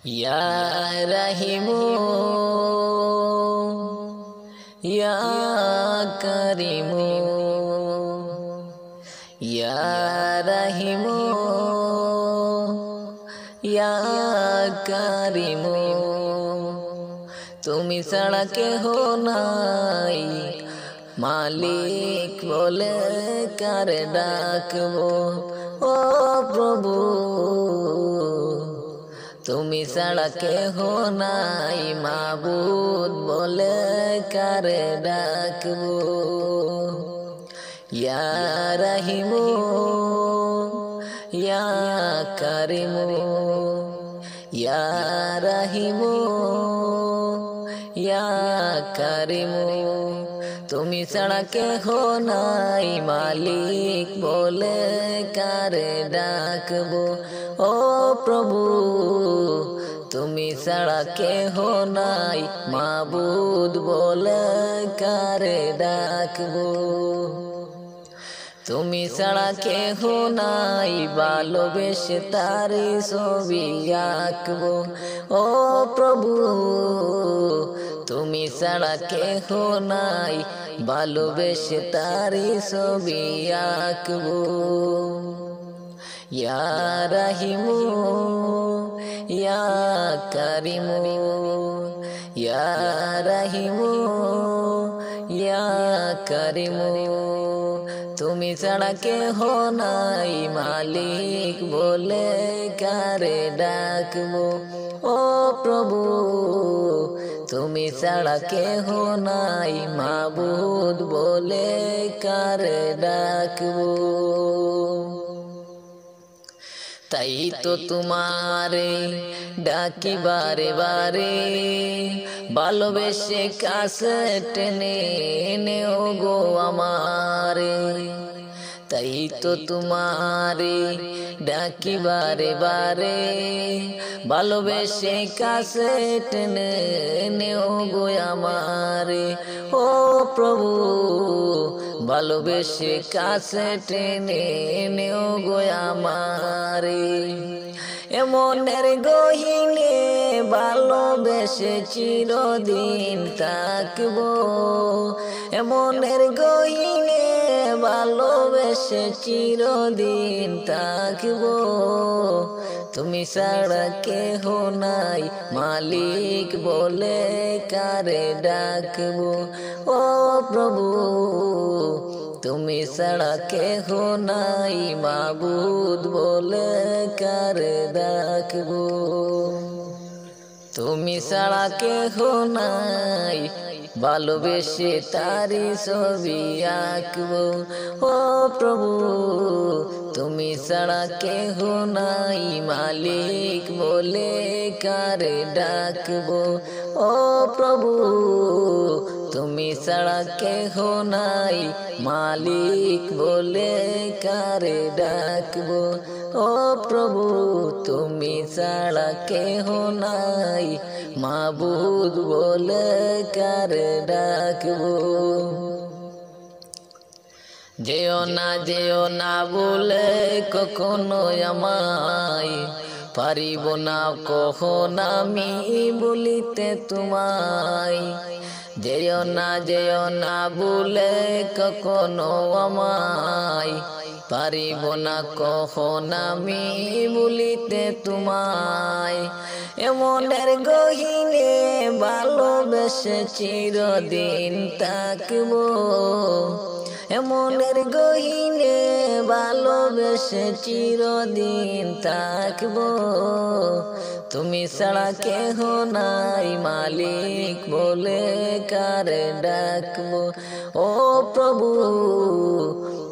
ইয়া রহিমু ইয়া করিমু ইয়া রহিমু ইয়া করিমু তুমি ছাড়া কেহ নাই মালিক বলে কারে ডাকবো ও প্রভু তুমি ছাড়া কেহ নাই মাবুদ বলে কারে ডাকবো ইয়া রহিমু ইয়া করিমু ইয়া রহিমু ইয়া করিমু তুমি ছাড়া কেহ নাই মালিক বলে কারে ডাকবো ও প্রভু তুমি ছাড়া কেহ নাই মাবুদ বলে কারে ডাকবো তুমি ছাড়া কেহ নাই ভালোবেসে তারি ছবি আঁকবো ও প্রভু তুমি ছাড়া কেহ নাই ভালোবেসে তারি ছবি আঁকবো ইয়া রহিমু ইয়া করিমু ইয়া রহিমু ইয়া করিমু তুমি ছাড়া কেহ নাই মালিক বলে কারে ডাকবো ও প্রভু তুমি ছাড়া কেহ নাই মাবুদ বলে কারে ডাকবো তাই তো তোমারে ডাকি বারে বারে ভালোবেসে কাছে টেনে নেও গো আমারে তাই তো তোমারে ডাকি বারে বারে ভালোবেসে কাছে টেনে নেও গো আমারে ও প্রভু ভালোবেসে কাছে টেনে নেও গো আমারে এমনের গহিনে ভালোবেসে চিরদিন থাকবো এমনের গহিনে ভালোবেসে চিরদিন থাকবো তুমি ছাড়া কেহ নাই মালিক বলে কারে ডাকবো ও প্রভু তুমি ছাড়া কেহ নাই মাবুদ বলে কারে ডাকবো তুমি ছাড়া কেহ নাই ভালোবেসে তারি ছবি আঁকবো ও প্রভু তুমি ছাড়া কেহ নাই মালিক বলে কারে ডাকবো ও প্রভু তুমি ছাড়া কেহ নাই মালিক বলে কারে ডাকবো ও প্রভু তুমি ছাড়া কেহ নাই মাবুদ বলে কারে ডাকবো যেও না বলে কখনো আমায় পারিব না কখন আমি বলিতে তোমায় যেও না বলে কখনো আমায় পারিব না কখন আমি বলিতে তোমায় এমনের গহিনে ভালোবেসে চিরদিন থাকবো এমনের গহিনে ভালোবেসে চিরদিন থাকবো তুমি ছাড়া কেহ নাই মালিক বলে কারে ডাকবো ও প্রভু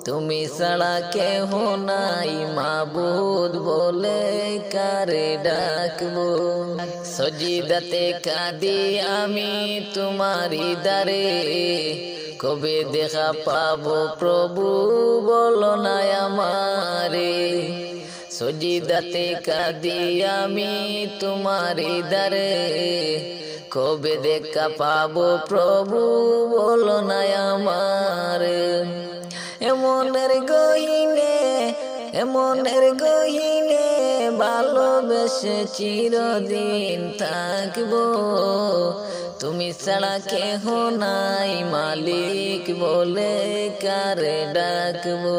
তুমি ছাড়া কেহ নাই মাবুদ বলে কারে ডাকবো সজিদাতে কাঁদি আমি তোমারি দ্বারে কবে দেখা পাবো প্রভু বলো না আমারে সজিদাতে কাঁদি আমি তোমারি দ্বারে কবে দেখা পাবো প্রভু বলো না আমারে এমনের গহিনে ভালোবেসে চিরদিন থাকবো, তুমি ছাড়া কেহ নাই মালিক বলে কারে ডাকবো।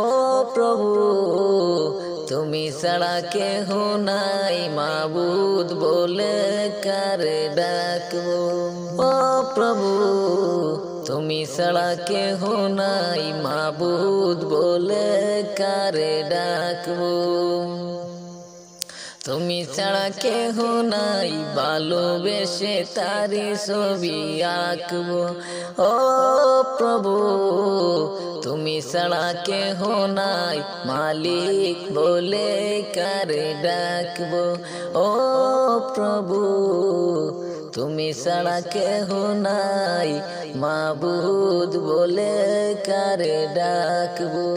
ও প্রভু তুমি ছাড়া কেহ নাই মাবুদ বলে কারে ডাকবো। ও প্রভু তুমি ছাড়া কেহ নাই মাবুদ বলে কারে ডাকবো। তুমি ছাড়া কেহ নাই ভালোবেসে তারি ছবি আঁকবো। ও প্রভু তুমি ছাড়া কেহ নাই মালিক বলে কারে ডাকবো। ও প্রভু তুমি ছাড়া কেহ নাই মাবুদ বলে কারে ডাকবো।